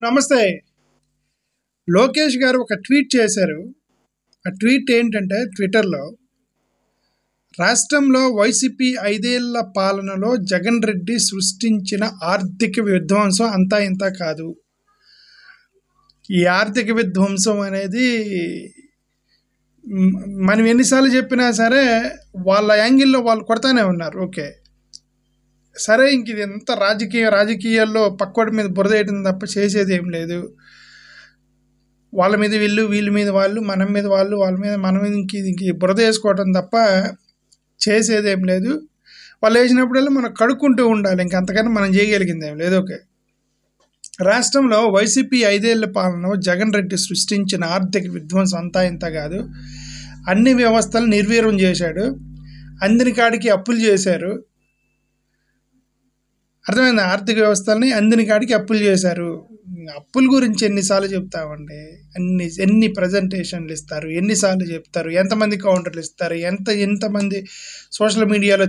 నమస్తే. లోకేష్ గారు ఒక ట్వీట్ చేశారు. ఆ ట్వీట్ ఏంటంటే ట్విట్టర్‌లో రాష్ట్రంలో వైసీపీ 5 ఏళ్ల పాలనలో జగన్ రెడ్డి సృష్టించిన ఆర్థిక విధ్వంసం అంతా ఇంతా కాదు. ఈ ఆర్థిక విధ్వంసం అనేది మనం ఎన్నిసార్లు చెప్పినా సరే వాళ్ళ యాంగిల్‌లో వాళ్ళు కొడతానే ఉన్నారు. ఓకే. సరే ఇంక ఇది ఎంత రాజకీయాల్లో పక్కోడి మీద బురదేయడం తప్ప చేసేది ఏం లేదు. వాళ్ళ మీద వీళ్ళు, వీళ్ళ మీద వాళ్ళు, మనం మీద వాళ్ళు, వాళ్ళ మీద మనం ఇంక బురద వేసుకోవటం తప్ప చేసేదేం లేదు. వాళ్ళు వేసినప్పుడల్లా మనం కడుక్కుంటూ ఉండాలి. ఇంకంతకన్నా మనం చేయగలిగింది ఏం లేదు. ఓకే. రాష్ట్రంలో వైసీపీ 5 ఏళ్ల పాలనలో జగన్ రెడ్డి సృష్టించిన ఆర్థిక విధ్వంసం అంతా ఇంత కాదు. అన్ని వ్యవస్థలు నిర్వీర్యం చేశాడు. అందిన కాడికి అప్పులు చేశారు. అర్థమైందా? ఆర్థిక వ్యవస్థల్ని అందిన కాడికి అప్పులు చేశారు. అప్పుల గురించి ఎన్నిసార్లు చెప్తామండి? ఎన్ని ప్రజెంటేషన్లు ఇస్తారు, ఎన్నిసార్లు చెప్తారు, ఎంతమంది కౌంటర్లు ఇస్తారు, ఎంతమంది సోషల్ మీడియాలో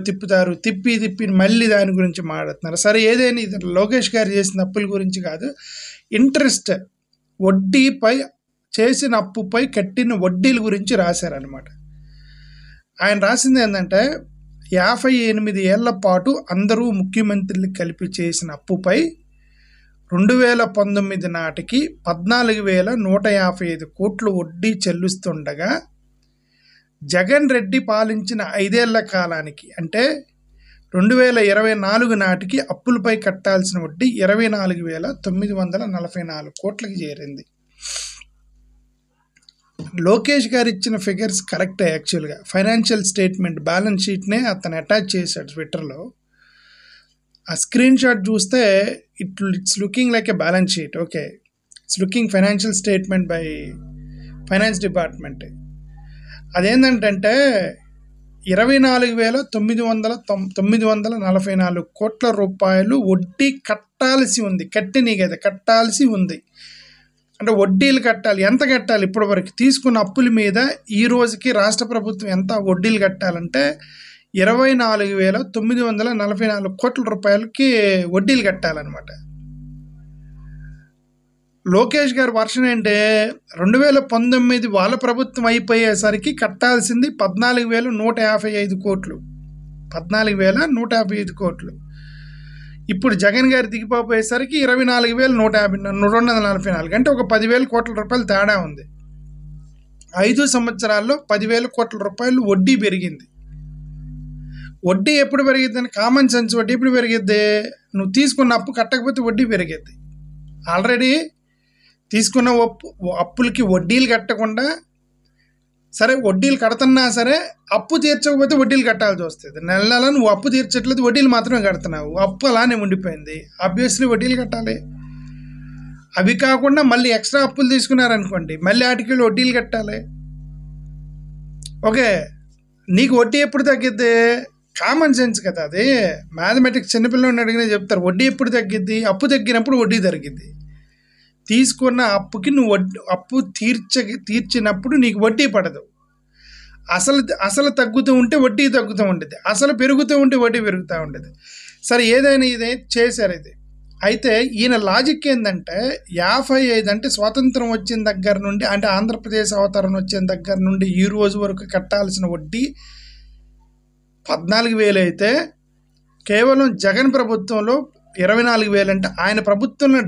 తిప్పి మళ్ళీ దాని గురించి మాట్లాడుతున్నారు. సరే, ఏదైనా ఇది లోకేష్ గారు చేసిన అప్పుల గురించి కాదు, ఇంట్రెస్ట్ వడ్డీపై చేసిన అప్పుపై కట్టిన వడ్డీల గురించి రాశారనమాట. ఆయన రాసింది ఏంటంటే 58 ఏళ్ల పాటు అందరూ ముఖ్యమంత్రులు కలిపి చేసిన అప్పుపై 2019 నాటికి 14,155 కోట్లు వడ్డీ చెల్లిస్తుండగా జగన్ రెడ్డి పాలించిన 5 ఏళ్ల కాలానికి అంటే 2024 నాటికి అప్పులపై కట్టాల్సిన వడ్డీ 24,944 కోట్లకి చేరింది. లోకేష్ గారు ఇచ్చిన ఫిగర్స్ కరెక్టే. యాక్చువల్గా ఫైనాన్షియల్ స్టేట్మెంట్ బ్యాలెన్స్ షీట్నే అతను అటాచ్ చేశాడు ట్విట్టర్లో. ఆ స్క్రీన్ షాట్ చూస్తే it's looking like a balance sheet. Okay, it's looking financial statement by finance department. అదేంటంటే 24,944 కోట్ల రూపాయలు వడ్డీ కట్టాల్సి ఉంది. కట్టాల్సి ఉంది అంటే వడ్డీలు కట్టాలి. ఎంత కట్టాలి? ఇప్పటివరకు తీసుకున్న అప్పుల మీద ఈ రోజుకి రాష్ట్ర ప్రభుత్వం ఎంత వడ్డీలు కట్టాలంటే 24,944 కోట్ల రూపాయలకి వడ్డీలు కట్టాలన్నమాట. లోకేష్ గారి వర్షన్ ఏంటే 2019 వాళ్ళ ప్రభుత్వం అయిపోయేసరికి కట్టాల్సింది 14,155 కోట్లు. 14,155 కోట్లు. ఇప్పుడు జగన్ గారు దిగిపోయేసరికి 24,244 అంటే ఒక 10,000 కోట్ల రూపాయలు తేడా ఉంది. 5 సంవత్సరాల్లో 10,000 కోట్ల రూపాయలు వడ్డీ పెరిగింది. వడ్డీ ఎప్పుడు పెరిగిద్ది అని కామన్ సెన్స్ వడ్డీ ఎప్పుడు పెరిగిద్ది? నువ్వు తీసుకున్న అప్పు కట్టకపోతే వడ్డీ పెరిగిద్ది. ఆల్రెడీ తీసుకున్న అప్పులకి వడ్డీలు కట్టకుండా, సరే వడ్డీలు కడుతున్నా సరే అప్పు తీర్చకపోతే వడ్డీలు కట్టాల్సి వస్తుంది. నెల నువ్వు అప్పు తీర్చట్లేదు, వడ్డీలు మాత్రమే కడుతున్నావు. అప్పు అలానే ఉండిపోయింది. ఆబ్వియస్లీ వడ్డీలు కట్టాలి. అవి కాకుండా మళ్ళీ ఎక్స్ట్రా అప్పులు తీసుకున్నారనుకోండి, మళ్ళీ వాటికి వడ్డీలు కట్టాలి. ఓకే, నీకు వడ్డీ ఎప్పుడు తగ్గిద్ది? కామన్ సెన్స్ కదా అది. మ్యాథమెటిక్స్ చిన్నపిల్లలు అడిగినా చెప్తారు. వడ్డీ ఎప్పుడు తగ్గిద్ది? అప్పు తగ్గినప్పుడు వడ్డీ తగ్గిద్ది. తీసుకున్న అప్పుకి నువ్వు అప్పు తీర్చినప్పుడు నీకు వడ్డీ పడదు. అసలు తగ్గుతూ ఉంటే వడ్డీ తగ్గుతూ ఉంటుంది, అసలు పెరుగుతూ ఉంటే వడ్డీ పెరుగుతూ ఉంటుంది. సరే, ఏదైనా ఇదే చేశారు ఇది. అయితే ఈయన లాజిక్ ఏంటంటే 55 అంటే స్వాతంత్రం వచ్చిన దగ్గర నుండి, అంటే ఆంధ్రప్రదేశ్ అవతరణ వచ్చిన దగ్గర నుండి ఈ రోజు వరకు కట్టాల్సిన వడ్డీ 14,000 అయితే కేవలం జగన్ ప్రభుత్వంలో 24,000 అంటే ఆయన ప్రభుత్వంలో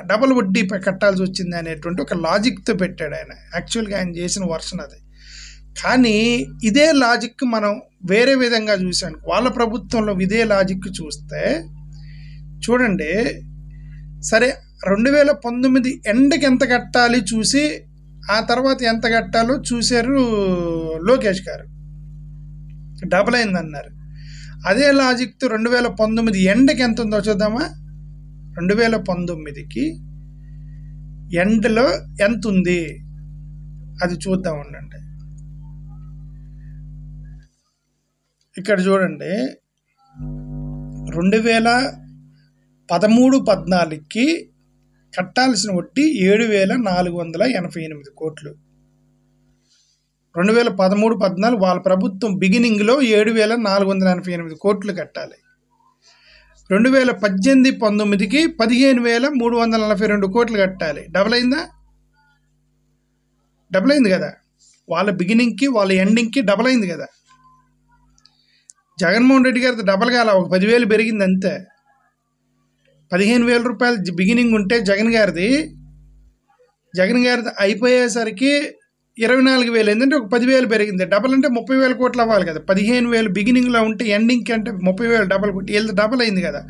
డబల్ వడ్డీ కట్టాల్సి వచ్చింది అనేటువంటి ఒక లాజిక్తో పెట్టాడు ఆయన. యాక్చువల్గా ఆయన చేసిన వర్షన్ అది. కానీ ఇదే లాజిక్ మనం వేరే విధంగా చూసాను. వాళ్ళ ప్రభుత్వంలో ఇదే లాజిక్ చూస్తే చూడండి, సరే 2019 ఎండకి ఎంత కట్టాలి చూసి ఆ తర్వాత ఎంత కట్టాలో చూశారు లోకేష్ గారు. డబల్ అయిందన్నారు. అదే లాజిక్తో 2019 ఎండకి ఎంత ఉందో చూద్దామా. 2019కి ఎండలో ఎంత ఉంది అది చూద్దాం ఉండండి. ఇక్కడ చూడండి, 2013-14కి కట్టాల్సిన వడ్డీ 7,488 కోట్లు. 2013-14 వాళ్ళ ప్రభుత్వం బిగినింగ్లో 7,488 కోట్లు కట్టాలి. 2018-19కి 15,342 కోట్లు కట్టాలి. డబుల్ అయిందా? డబుల్ అయింది కదా. వాళ్ళ బిగినింగ్కి వాళ్ళ ఎండింగ్కి డబుల్ అయింది కదా. జగన్మోహన్ రెడ్డి గారితో డబల్ కాల, ఒక 10,000 పెరిగింది అంతే. 15,000 రూపాయలు బిగినింగ్ ఉంటే జగన్ గారిది అయిపోయేసరికి 24,000 ఏంటంటే ఒక 10,000 పెరిగింది. డబల్ అంటే 30,000 కోట్లు అవ్వాలి కదా. 15,000 బిగినింగ్లో ఉంటే ఎండింగ్కి అంటే 30,000 డబల్ కొట్టి వీళ్ళది డబల్ అయింది కదా.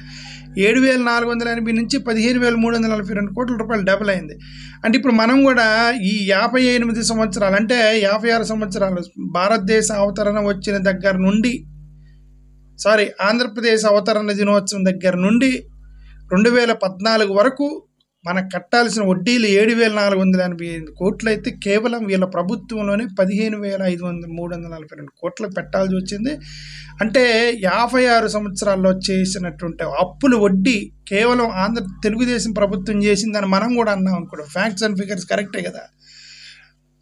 7,480 నుంచి 15,342 కోట్ల రూపాయలు డబల్ అయింది. అంటే ఇప్పుడు మనం కూడా ఈ 58 సంవత్సరాలు అంటే 56 సంవత్సరాలు భారతదేశ అవతరణ వచ్చిన దగ్గర నుండి ఆంధ్రప్రదేశ్ అవతరణ దినోత్సవం దగ్గర నుండి 2014 వరకు మనకు కట్టాల్సిన వడ్డీలు 7,485 కోట్లు అయితే కేవలం వీళ్ళ ప్రభుత్వంలోనే 15,342 కోట్లకు పెట్టాల్సి వచ్చింది. అంటే 56 సంవత్సరాల్లో చేసినటువంటి అప్పుల వడ్డీ కేవలం తెలుగుదేశం ప్రభుత్వం చేసిందని మనం కూడా అన్నాం అనుకో. ఫ్యాక్ట్స్ అండ్ ఫిగర్స్ కరెక్టే కదా.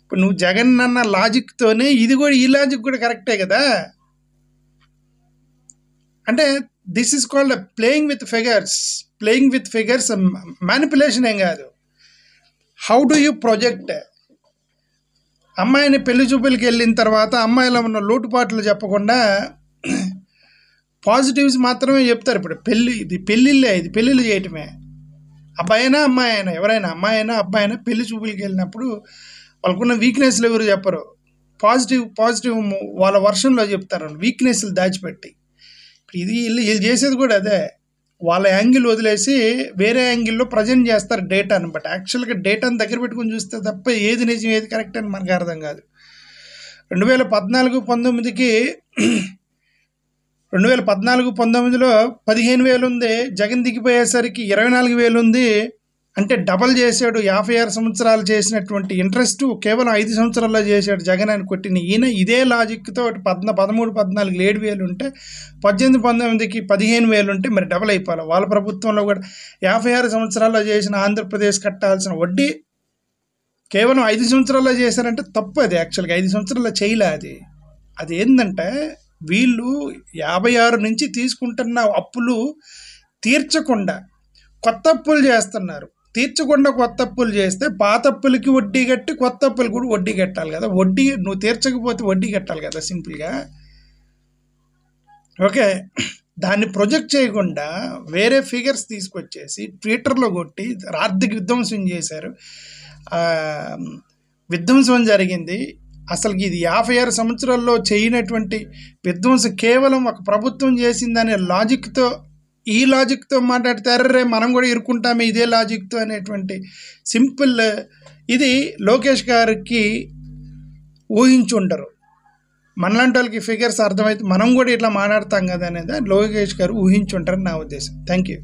ఇప్పుడు నువ్వు జగన్ అన్న లాజిక్తోనే ఇది కూడా, ఈ లాజిక్ కూడా కరెక్టే కదా. అంటే this is called playing with figures, manipulation ఏం కాదు. How do you project? అమ్మాయిని పెళ్లి చూపులకి వెళ్ళిన తర్వాత అమ్మాయిలో ఉన్న లోటుపాట్లు చెప్పకుండా పాజిటివ్స్ మాత్రమే చెప్తారు. ఇప్పుడు పెళ్ళిళ్ళు చేయటమే. అబ్బాయి అయినా అమ్మాయి అయినా, ఎవరైనా అమ్మాయి అయినా అబ్బాయి అయినా పెళ్లి చూపులకి వెళ్ళినప్పుడు వాళ్ళకున్న వీక్నెస్లు ఎవరు చెప్పరు. పాజిటివ్ వాళ్ళ వర్షన్లో చెప్తారు, వీక్నెస్లు దాచిపెట్టి. ఇది వీళ్ళు చేసేది కూడా అదే. వాళ్ళ యాంగిల్ వదిలేసి వేరే యాంగిల్లో ప్రజెంట్ చేస్తారు డేటాను. బట్ యాక్చువల్గా డేటాను దగ్గర పెట్టుకుని చూస్తే తప్ప ఏది నిజం ఏది కరెక్ట్ అని మనకు అర్థం కాదు. 2014-19కి 2014-19లో 15,000 ఉంది. జగన్ దిగిపోయేసరికి 24,000 ఉంది. అంటే డబల్ చేశాడు. 56 సంవత్సరాలు చేసినటువంటి ఇంట్రెస్ట్ కేవలం 5 సంవత్సరాల్లో చేశాడు జగన్ అని కొట్టిన ఈయన. ఇదే లాజిక్తో 13-14 7,000 ఉంటే 18-19కి 15,000 ఉంటే మరి డబల్ అయిపోవాలి. వాళ్ళ ప్రభుత్వంలో కూడా 56 సంవత్సరాల్లో చేసిన ఆంధ్రప్రదేశ్ కట్టాల్సిన వడ్డీ కేవలం 5 సంవత్సరాల్లో చేశారంటే తప్పు. అది యాక్చువల్గా 5 సంవత్సరాల్లో చేయలే. అది ఏంటంటే వీళ్ళు 56 నుంచి తీసుకుంటున్న అప్పులు తీర్చకుండా కొత్త అప్పులు చేస్తున్నారు. తీర్చకుండా కొత్త అప్పులు చేస్తే పాత అప్పులకి వడ్డీ కట్టి కొత్త అప్పులు కూడా వడ్డీ కట్టాలి కదా. వడ్డీ నువ్వు తీర్చకపోతే వడ్డీ కట్టాలి కదా సింపుల్గా. ఓకే, దాన్ని ప్రొజెక్ట్ చేయకుండా వేరే ఫిగర్స్ తీసుకొచ్చేసి ట్విట్టర్లో కొట్టి ఆర్థిక విధ్వంసం చేశారు. విధ్వంసం జరిగింది. అసలు ఇది 56 సంవత్సరాల్లో చేయనటువంటి విధ్వంసం కేవలం ఒక ప్రభుత్వం చేసిందనే ఈ లాజిక్తో మాట్లాడితే మనం కూడా ఇరుక్కుంటామే ఇదే లాజిక్తో అనేటువంటి సింపుల్ ఇది లోకేష్ గారికి ఊహించుంటారు. మనలాంటి వాళ్ళకి ఫిగర్స్ అర్థమైతే మనం కూడా ఇట్లా మాట్లాడతాం కదా అనేది లోకేష్ గారు ఊహించుంటారని నా ఉద్దేశం. Thank you.